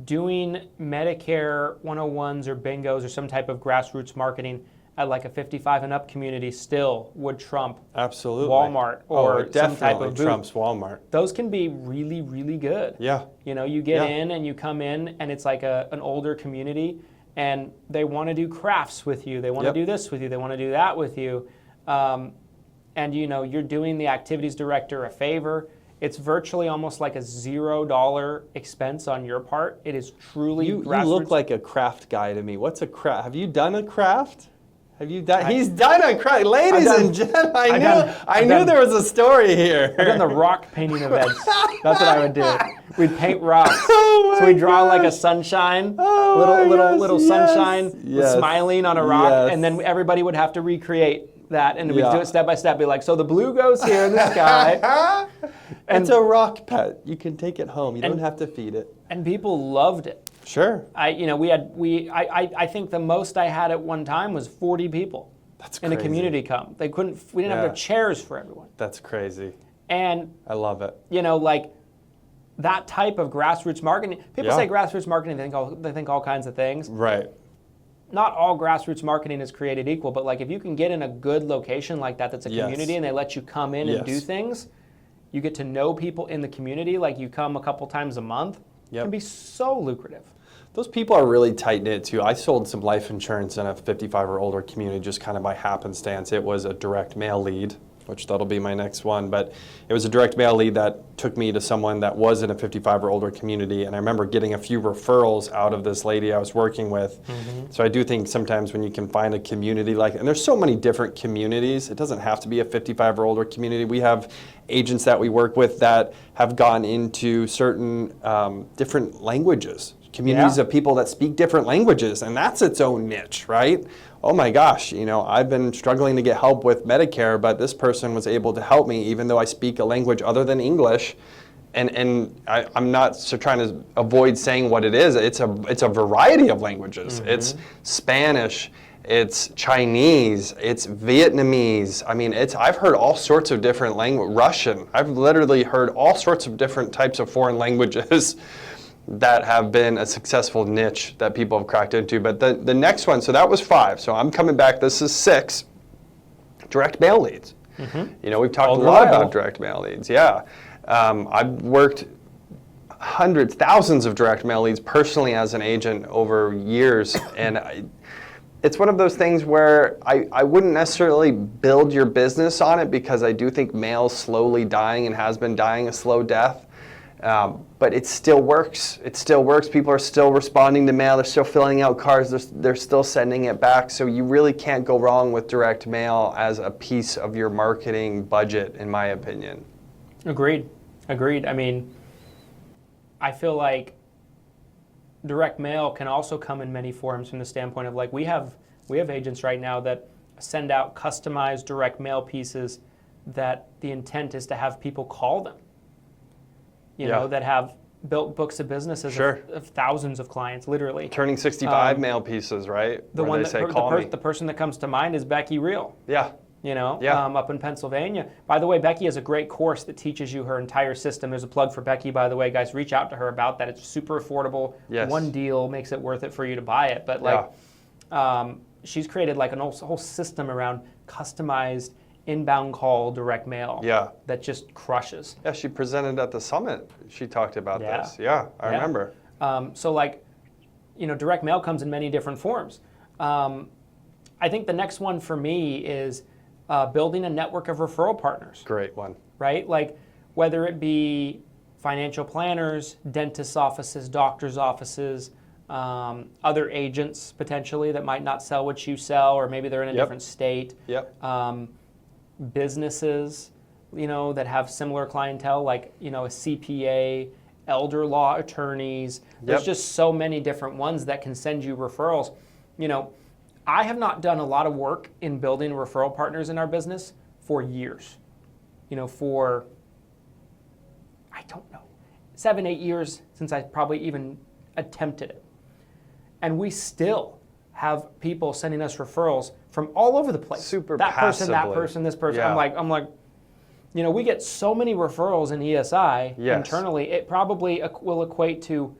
doing Medicare 101s or bingos or some type of grassroots marketing at like a 55 and up community still would trump absolutely Walmart or it some type definitely of booth. trumps Walmart. Those can be really, really good. Yeah. You know, you get in and you come in and it's like an older community and they want to do crafts with you. They want to do this with you. They want to do that with you. And, you know, you're doing the activities director a favor. It's virtually almost like a $0 expense on your part. It is truly You look like a craft guy to me. What's a craft? Have you done a craft? Have you done? He's done a craft. Ladies and gentlemen, I knew there was a story here. I've done the rock painting events. That's what I would do. We'd paint rocks. So we'd draw like a sunshine, little sunshine smiling on a rock, and then everybody would have to recreate that, and we'd do it step by step. Be like, so the blue goes here in the sky. And it's a rock pet. You can take it home. You don't have to feed it. And people loved it. Sure. I think the most I had at one time was 40 people. That's in crazy. a community come. We didn't have the chairs for everyone. That's crazy. And I love it. You know, like that type of grassroots marketing. People say grassroots marketing, they think all kinds of things. Right. Not all grassroots marketing is created equal, but like if you can get in a good location like that that's a community and they let you come in and do things, you get to know people in the community, like you come a couple times a month, it can be so lucrative. Those people are really tight-knit too. I sold some life insurance in a 55 or older community just kind of by happenstance. It was a direct mail lead, which that'll be my next one, but it was a direct mail lead that took me to someone that was in a 55 or older community, and I remember getting a few referrals out of this lady I was working with. So I do think sometimes when you can find a community like, and there's so many different communities, it doesn't have to be a 55 or older community. We have agents that we work with that have gone into certain different languages, communities of people that speak different languages, and that's its own niche, right? Oh my gosh, you know, I've been struggling to get help with Medicare, but this person was able to help me even though I speak a language other than English. And I'm not trying to avoid saying what it is. It's a variety of languages. It's Spanish, it's Chinese, it's Vietnamese. I mean, I've heard all sorts of different languages. Russian. I've literally heard all sorts of different types of foreign languages that have been a successful niche that people have cracked into. But the next one, so that was 5. So I'm coming back, this is 6, direct mail leads. You know, we've talked a lot about direct mail leads, I've worked hundreds, thousands of direct mail leads personally as an agent over years, and it's one of those things where I wouldn't necessarily build your business on it because I do think mail's slowly dying and has been dying a slow death. But it still works. It still works. People are still responding to mail. They're still filling out cards. They're still sending it back. So you really can't go wrong with direct mail as a piece of your marketing budget, in my opinion. Agreed. I mean, I feel like direct mail can also come in many forms from the standpoint of like we have agents right now that send out customized direct mail pieces that the intent is to have people call them. You know, that have built books of businesses of thousands of clients, literally. Turning 65 mail pieces, right? The one they say, call me. The person that comes to mind is Becky Reel. Yeah. You know, up in Pennsylvania. By the way, Becky has a great course that teaches you her entire system. There's a plug for Becky, by the way. Guys, reach out to her about that. It's super affordable. One deal makes it worth it for you to buy it. But like, she's created like a whole system around customized inbound call direct mail that just crushes. Yeah, she presented at the summit. She talked about this. Yeah, I remember. So like, you know, direct mail comes in many different forms. I think the next one for me is building a network of referral partners. Great one. Right? Like whether it be financial planners, dentists' offices, doctors' offices, other agents potentially that might not sell what you sell, or maybe they're in a different state. Businesses, you know, that have similar clientele, like, you know, a CPA, elder law attorneys. There's just so many different ones that can send you referrals. You know, I have not done a lot of work in building referral partners in our business for years. You know, for, I don't know, 7, 8 years since I probably even attempted it. And we still have people sending us referrals from all over the place. Super that passively. person, that person, this person. I'm like, you know, we get so many referrals in ESI internally. It probably will equate to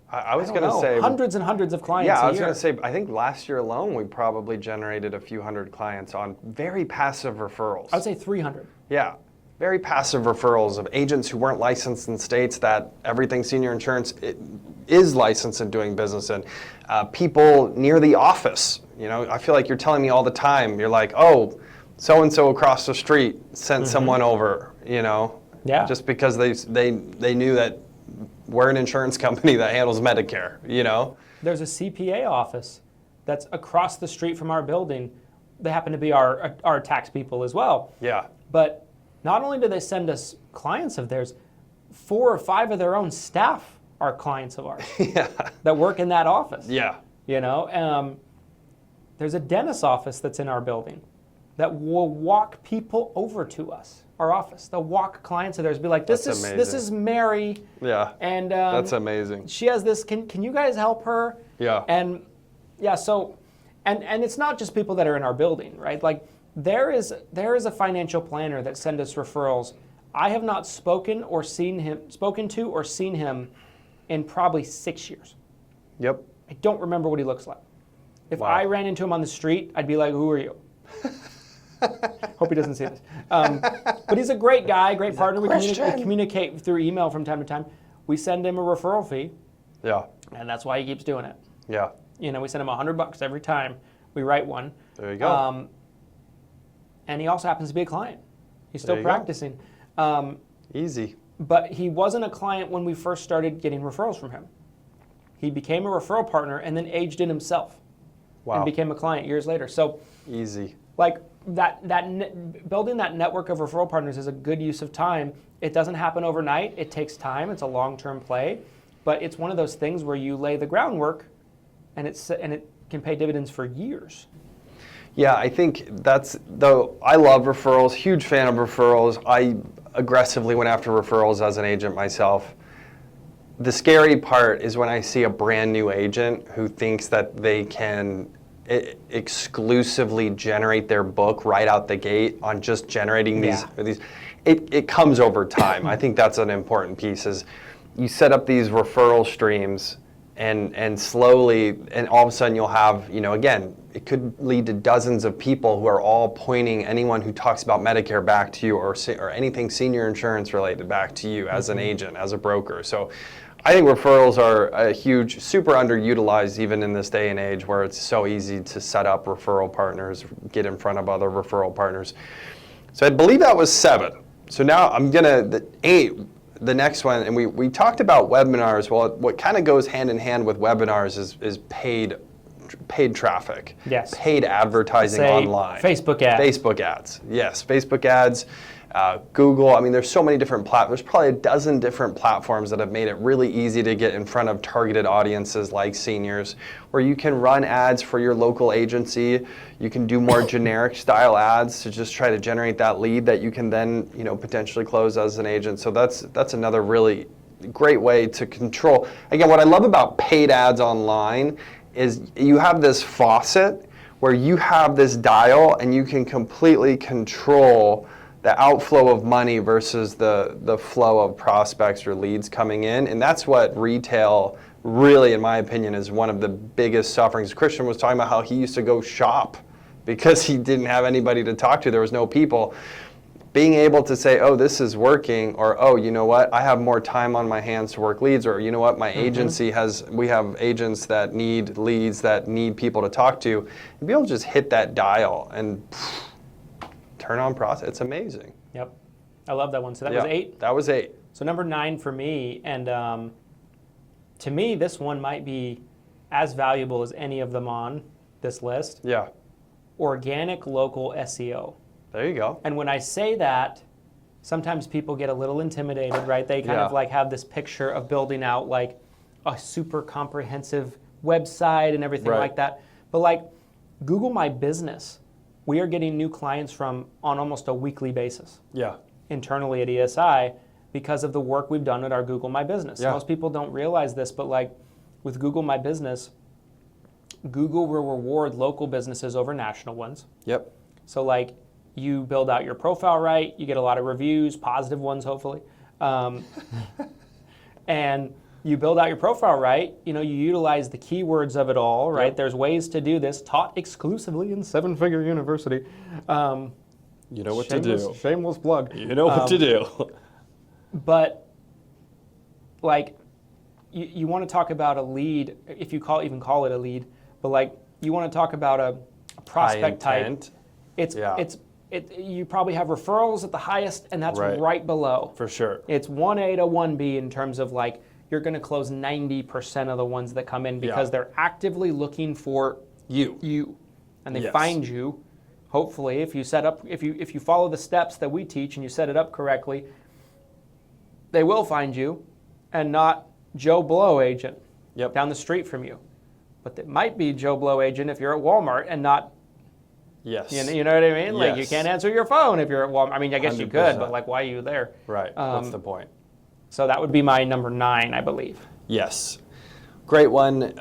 I was going to say hundreds and hundreds of clients. Yeah, I was going to say, I think last year alone we probably generated a few hundred clients on very passive referrals. I would say 300. Yeah, very passive referrals of agents who weren't licensed in states that Everything Senior Insurance is licensed in doing business in. People near the office. You know, I feel like you're telling me all the time. You're like, oh, so and so across the street sent someone over. You know, just because they knew that we're an insurance company that handles Medicare. You know, there's a CPA office that's across the street from our building. They happen to be our tax people as well. Yeah, but not only do they send us clients of theirs, 4 or 5 of their own staff are clients of ours that work in that office. Yeah. You know, there's a dentist's office that's in our building that will walk people over to us, our office. They'll walk clients of theirs, be like, this is Mary. Yeah. And that's amazing. She has this, can you guys help her? Yeah. And yeah, so, and it's not just people that are in our building, right? Like, there is a financial planner that sends us referrals. I have not spoken to or seen him in probably 6 years. Yep. I don't remember what he looks like. If I ran into him on the street, I'd be like, who are you? Hope he doesn't see this. But he's a great guy, great partner. We communicate through email from time to time. We send him a referral fee. Yeah. And that's why he keeps doing it. Yeah. You know, we send him $100 every time we write one. There you go. And he also happens to be a client. He's still practicing. Easy. But he wasn't a client when we first started getting referrals from him. He became a referral partner and then aged in himself. Wow. And became a client years later. So easy. Like building that network of referral partners is a good use of time. It doesn't happen overnight. It takes time. It's a long-term play. But it's one of those things where you lay the groundwork and it can pay dividends for years. Yeah, I think though I love referrals, huge fan of referrals. I aggressively went after referrals as an agent myself. The scary part is when I see a brand new agent who thinks that they can exclusively generate their book right out the gate on just generating these. It comes over time. I think that's an important piece is you set up these referral streams and slowly, and all of a sudden you'll have, you know, again, it could lead to dozens of people who are all pointing anyone who talks about Medicare back to you or anything senior insurance related back to you as an agent, as a broker. So I think referrals are a huge, super underutilized even in this day and age where it's so easy to set up referral partners, get in front of other referral partners. So I believe that was 7. So now I'm gonna, 8, the next one, and we talked about webinars. Well, what kind of goes hand in hand with webinars is paid traffic. Yes. Paid advertising online. Facebook ads. Facebook ads. Yes, Facebook ads. Google. I mean, there's so many different platforms. There's probably a dozen different platforms that have made it really easy to get in front of targeted audiences like seniors, where you can run ads for your local agency. You can do more generic style ads to just try to generate that lead that you can then, you know, potentially close as an agent. So that's another really great way to control. Again, what I love about paid ads online is you have this faucet where you have this dial and you can completely control the outflow of money versus the flow of prospects or leads coming in. And that's what retail really, in my opinion, is one of the biggest sufferings. Christian was talking about how he used to go shop because he didn't have anybody to talk to. There was no people. Being able to say, oh, this is working, or, oh, you know what, I have more time on my hands to work leads, or, you know what, my agency we have agents that need leads, that need people to talk to, and be able to just hit that dial and turn on process. It's amazing. Yep. I love that one. So that was 8? That was 8. So number 9 for me, and to me, this one might be as valuable as any of them on this list. Yeah. Organic local SEO. There you go. And when I say that, sometimes people get a little intimidated, right? They kind of like have this picture of building out like a super comprehensive website and everything like that. But like Google My Business, we are getting new clients from on almost a weekly basis. Yeah. Internally at ESI because of the work we've done at our Google My Business. Yeah. Most people don't realize this, but like with Google My Business, Google will reward local businesses over national ones. Yep. So like you build out your profile right, you get a lot of reviews, positive ones hopefully. And you build out your profile right, you utilize the keywords of it all, right? Yep. There's ways to do this, taught exclusively in Seven Figure University. You know what to do. Shameless plug. You know what to do. But, like, you want to talk about a lead, if you even call it a lead, but, like, you want to talk about a prospect type. You probably have referrals at the highest, and that's right below. For sure. It's 1A to 1B in terms of, like, you're going to close 90% of the ones that come in because they're actively looking for you. And they find you, hopefully, if you follow the steps that we teach and you set it up correctly, they will find you and not Joe Blow agent down the street from you. But it might be Joe Blow agent if you're at Walmart and not. Yes. You know what I mean? Like, you can't answer your phone if you're at Walmart. I mean, I guess 100%. You could, but, like, why are you there? Right. What's the point? So that would be my number 9, I believe. Yes. Great one.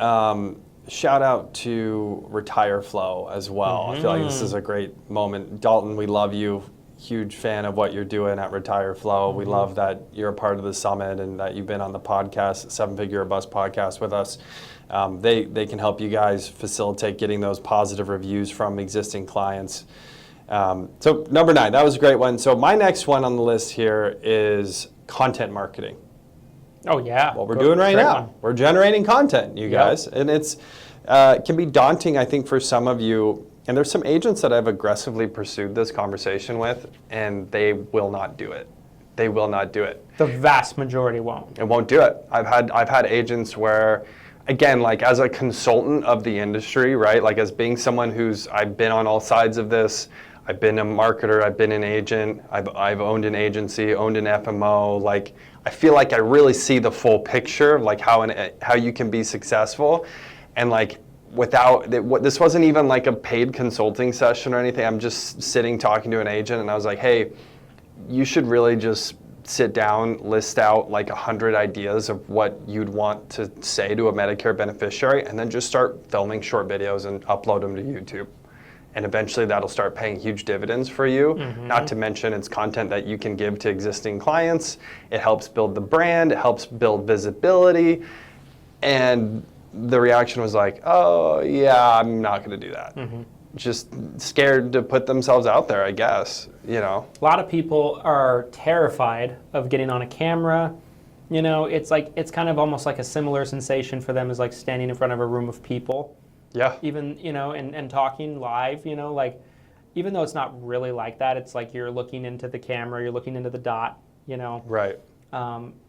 Shout out to Retire Flow as well. I feel like this is a great moment. Dalton, we love you. Huge fan of what you're doing at Retire Flow. We love that you're a part of the summit and that you've been on the podcast, 7 Figure or Bust podcast with us. They can help you guys facilitate getting those positive reviews from existing clients. So number 9, that was a great one. So my next one on the list here is content marketing. Oh yeah. What we're doing right now. We're generating content, you guys. And it can be daunting, I think, for some of you. And there's some agents that I've aggressively pursued this conversation with, and they will not do it. They will not do it. The vast majority won't. It won't do it. I've had agents where, again, like as a consultant of the industry, right? Like as being someone I've been on all sides of this. I've been a marketer, I've been an agent, I've owned an agency, owned an FMO. Like, I feel like I really see the full picture of like how you can be successful. And like this wasn't even like a paid consulting session or anything. I'm just sitting talking to an agent and I was like, hey, you should really just sit down, list out like 100 ideas of what you'd want to say to a Medicare beneficiary, and then just start filming short videos and upload them to YouTube. And eventually that'll start paying huge dividends for you. Not to mention it's content that you can give to existing clients. It helps build the brand, it helps build visibility. And the reaction was like, oh yeah, I'm not gonna do that. Just scared to put themselves out there, I guess, A lot of people are terrified of getting on a camera. It's kind of almost like a similar sensation for them as like standing in front of a room of people. Yeah. Even, and talking live, like, even though it's not really like that, it's like you're looking into the camera, you're looking into the dot, Right.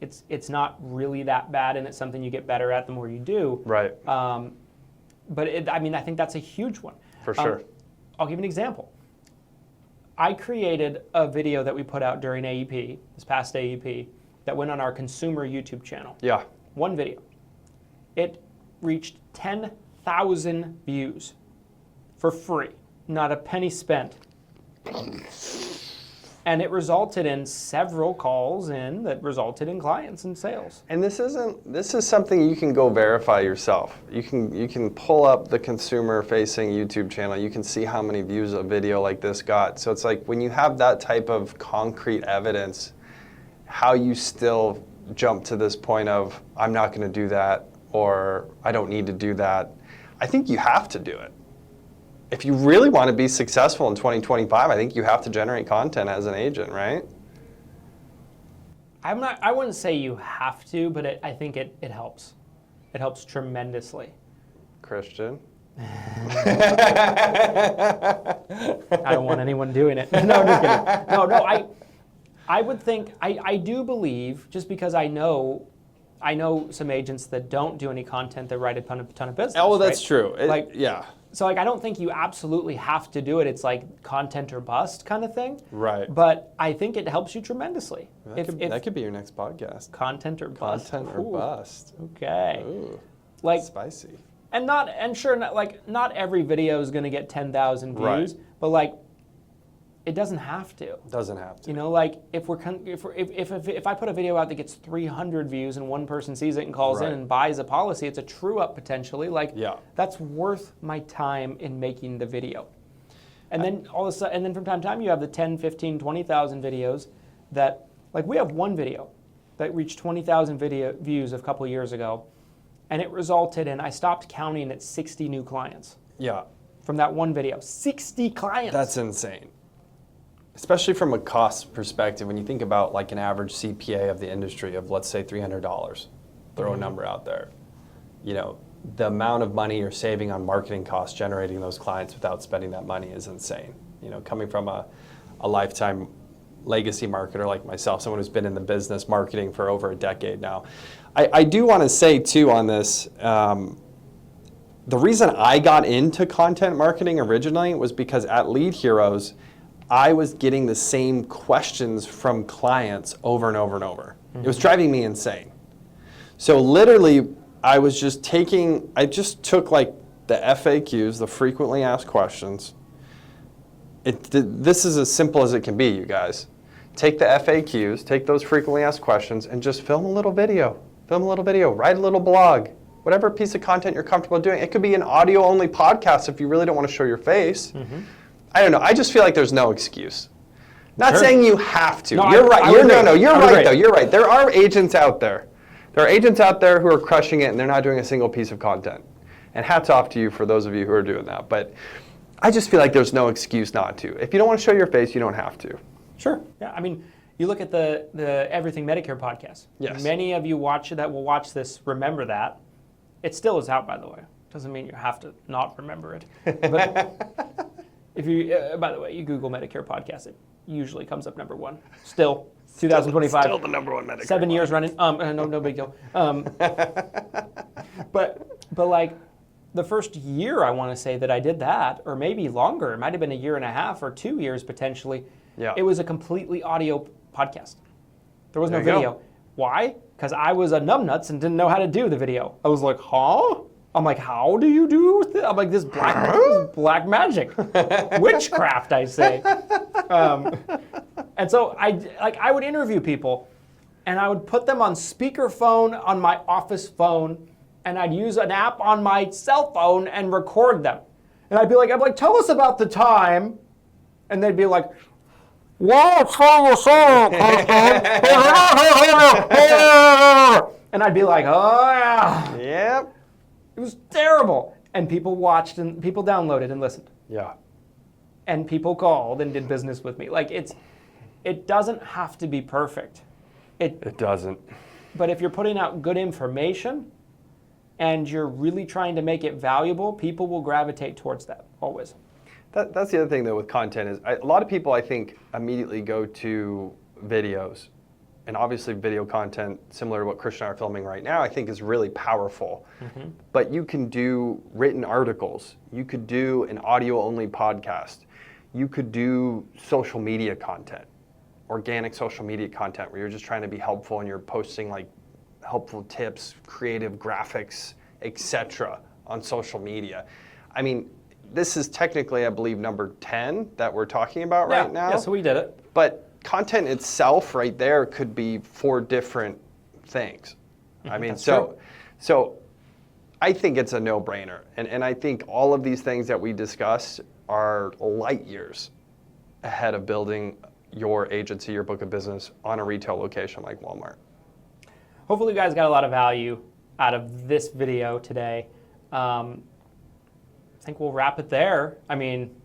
It's not really that bad, and it's something you get better at the more you do. Right. But I think that's a huge one. For sure. I'll give you an example. I created a video that we put out during AEP, this past AEP, that went on our consumer YouTube channel. Yeah. One video. It reached 10,000 views for free, not a penny spent. And it resulted in several calls that resulted in clients and sales. And this is something you can go verify yourself. You can pull up the consumer facing YouTube channel. You can see how many views a video like this got. So it's like when you have that type of concrete evidence, how you still jump to this point of I'm not going to do that, or I don't need to do that. I think you have to do it. If you really want to be successful in 2025, I think you have to generate content as an agent, right? I wouldn't say you have to, but I think it helps. It helps tremendously. Christian? I don't want anyone doing it. No, just kidding. No, I would think, I do believe, just because I know some agents that don't do any content that write a ton of business. Oh, that's true. Yeah. So I don't think you absolutely have to do it. It's like content or bust kind of thing. Right. But I think it helps you tremendously. That could be your next podcast. Content or bust. Content or bust. Okay. Ooh, like spicy. And not every video is going to get 10,000 views, right. But like it doesn't have to. Doesn't have to. Like if I put a video out that gets 300 views and one person sees it and calls in and buys a policy, it's a true up potentially. That's worth my time in making the video. And then all of a sudden, and then from time to time you have the 10, 15, 20,000 videos that, like, we have one video that reached 20,000 video views a couple years ago, and it resulted in, I stopped counting at 60 new clients. Yeah. From that one video. 60 clients. That's insane. Especially from a cost perspective, when you think about like an average CPA of the industry of, let's say, $300, throw a number out there. You know, the amount of money you're saving on marketing costs generating those clients without spending that money is insane. You know, coming from a lifetime legacy marketer like myself, someone who's been in the business marketing for over a decade now. I do want to say too on this, the reason I got into content marketing originally was because at Lead Heroes, I was getting the same questions from clients over and over and over. Mm-hmm. It was driving me insane. So literally, I just took like the FAQs, the frequently asked questions. This is as simple as it can be, you guys. Take the FAQs, take those frequently asked questions, and just film a little video. Write a little blog. Whatever piece of content you're comfortable doing. It could be an audio-only podcast if you really don't want to show your face. Mm-hmm. I don't know. I just feel like there's no excuse. Not saying you have to. No, you're right. You're right, though. You're right. There are agents out there. There are agents out there who are crushing it, and they're not doing a single piece of content. And hats off to you for those of you who are doing that. But I just feel like there's no excuse not to. If you don't want to show your face, you don't have to. Sure. Yeah. I mean, you look at the Everything Medicare podcast. Yes. Many of you that will watch this remember that. It still is out, by the way. Doesn't mean you have to not remember it. But if you, by the way, you Google Medicare podcast, it usually comes up number one. Still, 2025. Still the number one Medicare. 7 years running. No big deal. But like the first year, I want to say that I did that, or maybe longer. It might have been a year and a half or 2 years potentially. Yeah. It was a completely audio podcast. There was no video. Why? Because I was a numbnuts and didn't know how to do the video. I was like, huh? I'm like, how do you do this? I'm like, this is black magic. Witchcraft, I say. And so I would interview people, and I would put them on speakerphone on my office phone, and I'd use an app on my cell phone and record them. And I'd be like, tell us about the time. And they'd be like, what's wrong with that? And I'd be like, oh yeah. Yep. It was terrible. And people watched and people downloaded and listened. Yeah. And people called and did business with me. Like it doesn't have to be perfect. It doesn't. But if you're putting out good information and you're really trying to make it valuable, people will gravitate towards that, always. That's the other thing, though, with content is a lot of people, I think, immediately go to videos. And obviously video content, similar to what Christian and I are filming right now, I think is really powerful. Mm-hmm. But you can do written articles. You could do an audio-only podcast. You could do social media content, organic social media content, where you're just trying to be helpful and you're posting like helpful tips, creative graphics, etc. on social media. I mean, this is technically, I believe, number 10 that we're talking about right now. Yeah, so we did it. But content itself right there could be 4 different things. I mean, so I think it's a no-brainer. And I think all of these things that we discussed are light years ahead of building your agency, your book of business on a retail location like Walmart. Hopefully you guys got a lot of value out of this video today. I think we'll wrap it there. I mean,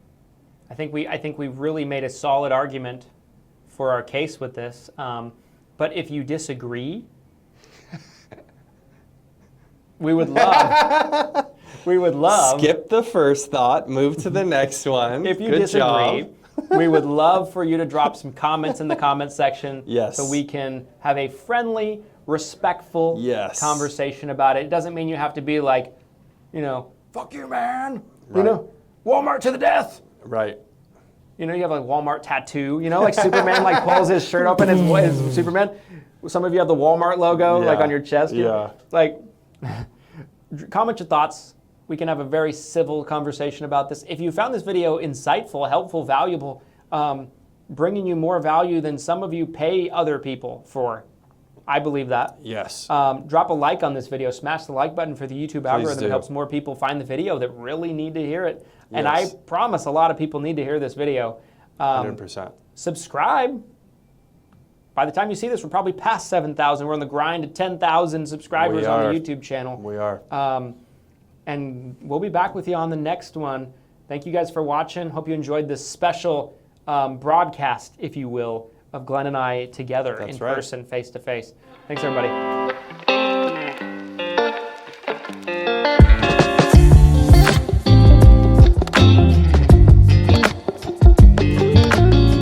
I think we really made a solid argument for our case with this. But if you disagree, we would love. Skip the first thought, move to the next one. If you disagree, we would love for you to drop some comments in the comments section. Yes. So we can have a friendly, respectful conversation about it. It doesn't mean you have to be like, fuck you, man. Right. Walmart to the death. Right. You have like Walmart tattoo, like Superman like pulls his shirt up and his Superman. Some of you have the Walmart logo like on your chest. Yeah. Like, comment your thoughts. We can have a very civil conversation about this. If you found this video insightful, helpful, valuable, bringing you more value than some of you pay other people for, I believe that. Yes. Drop a like on this video. Smash the like button for the YouTube algorithm. do. It helps more people find the video that really need to hear it. And Yes. I promise a lot of people need to hear this video. 100%. Subscribe. by the time you see this, we're probably past 7,000. We're on the grind to 10,000 subscribers on the YouTube channel. We are. And we'll be back with you on the next one. Thank you guys for watching. Hope you enjoyed this special broadcast, if you will, of Glenn and I together in person, face to face. Thanks, everybody.